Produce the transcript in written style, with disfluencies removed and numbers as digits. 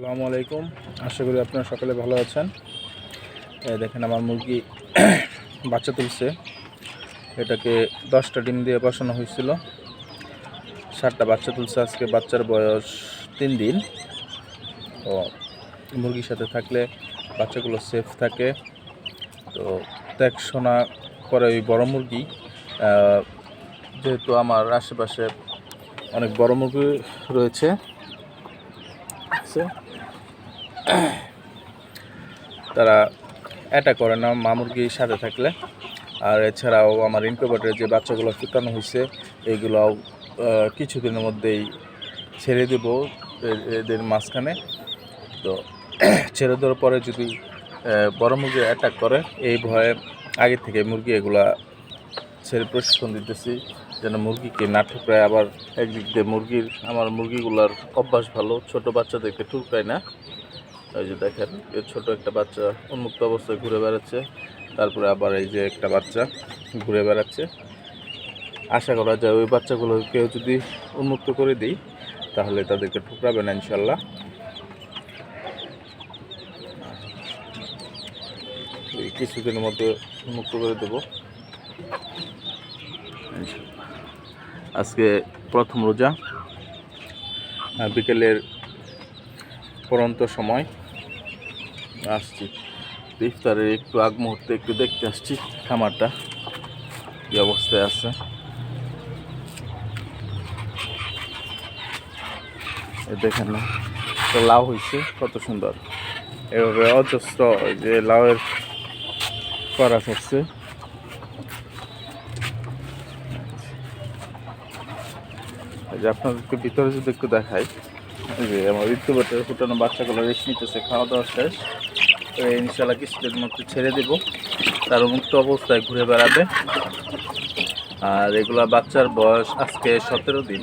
আসসালামু আলাইকুম। আশা করি আপনারা সকলে ভালো আছেন। দেখেন আমার মুরগি বাচ্চা তুলছে। এটাকে 10টা ডিম দিয়ে বসানো হয়েছিল, 7টা বাচ্চা তুলছে। আজকে বাচ্চার বয়স 3 দিন। তো মুরগির সাথে থাকলে বাচ্চাগুলো সেফ থাকে। তো দেখাশোনা করে ওই বড় মুরগি, যেহেতু আমার আশেপাশে অনেক বড় মুরগি রয়েছে, তারা অ্যাটাক করে না মা মুরগির সাথে থাকলে। আর এছাড়াও আমার ইনকিউবেটরে যে বাচ্চাগুলো ফুটানো হয়েছে এগুলোও কিছুদিনের মধ্যেই ছেড়ে দেব এদের মাঝখানে। তো ছেড়ে দেওয়ার পরে যদি বড় মুরগি অ্যাটাক করে, এই ভয়ে আগে থেকে মুরগি এগুলা ছেড়ে প্রশিক্ষণ দিতেছি যেন মুরগিকে না ঠুকরায়। আবার একদিক দিয়ে আমার মুরগিগুলার অভ্যাস ভালো, ছোট বাচ্চাদেরকে ঠুকরায় না। এই যে দেখেন, ছোট একটা বাচ্চা উন্মুক্ত অবস্থায় ঘুরে বেড়াচ্ছে, তারপরে আবার এই যে একটা বাচ্চা ঘুরে বেড়াচ্ছে। আশা করা যায় ওই বাচ্চাগুলোকেও যদি উন্মুক্ত করে দিই তাহলে তাদেরকে ঠুকরাবে না ইনশাল্লাহ। কিছুদিনের মধ্যে উন্মুক্ত করে দেব। আজকে প্রথম রোজা, বিকেলের পরন্ত সময় আসছি, ইফতারের একটু আগ মুহূর্তে একটু দেখতে আসছি খামারটা কি অবস্থায় আছে। দেখেন না, লাউ হয়েছে কত সুন্দর, এভাবে অজস্র যে লাউয়ের করা থাকছে। যে আপনাদেরকে ভিতরে যদি একটু দেখাই, যে আমার ইনকিউবেটরে ফুটানো বাচ্চাগুলো রেস্ট নিতেছে, খাওয়া দাওয়া শেষ। তো ইনশাল্লাহ কিছুদিন মধ্যে ছেড়ে দেব, তার মুক্ত অবস্থায় ঘুরে বেড়াবে। আর এগুলা বাচ্চার বয়স আজকে 17 দিন।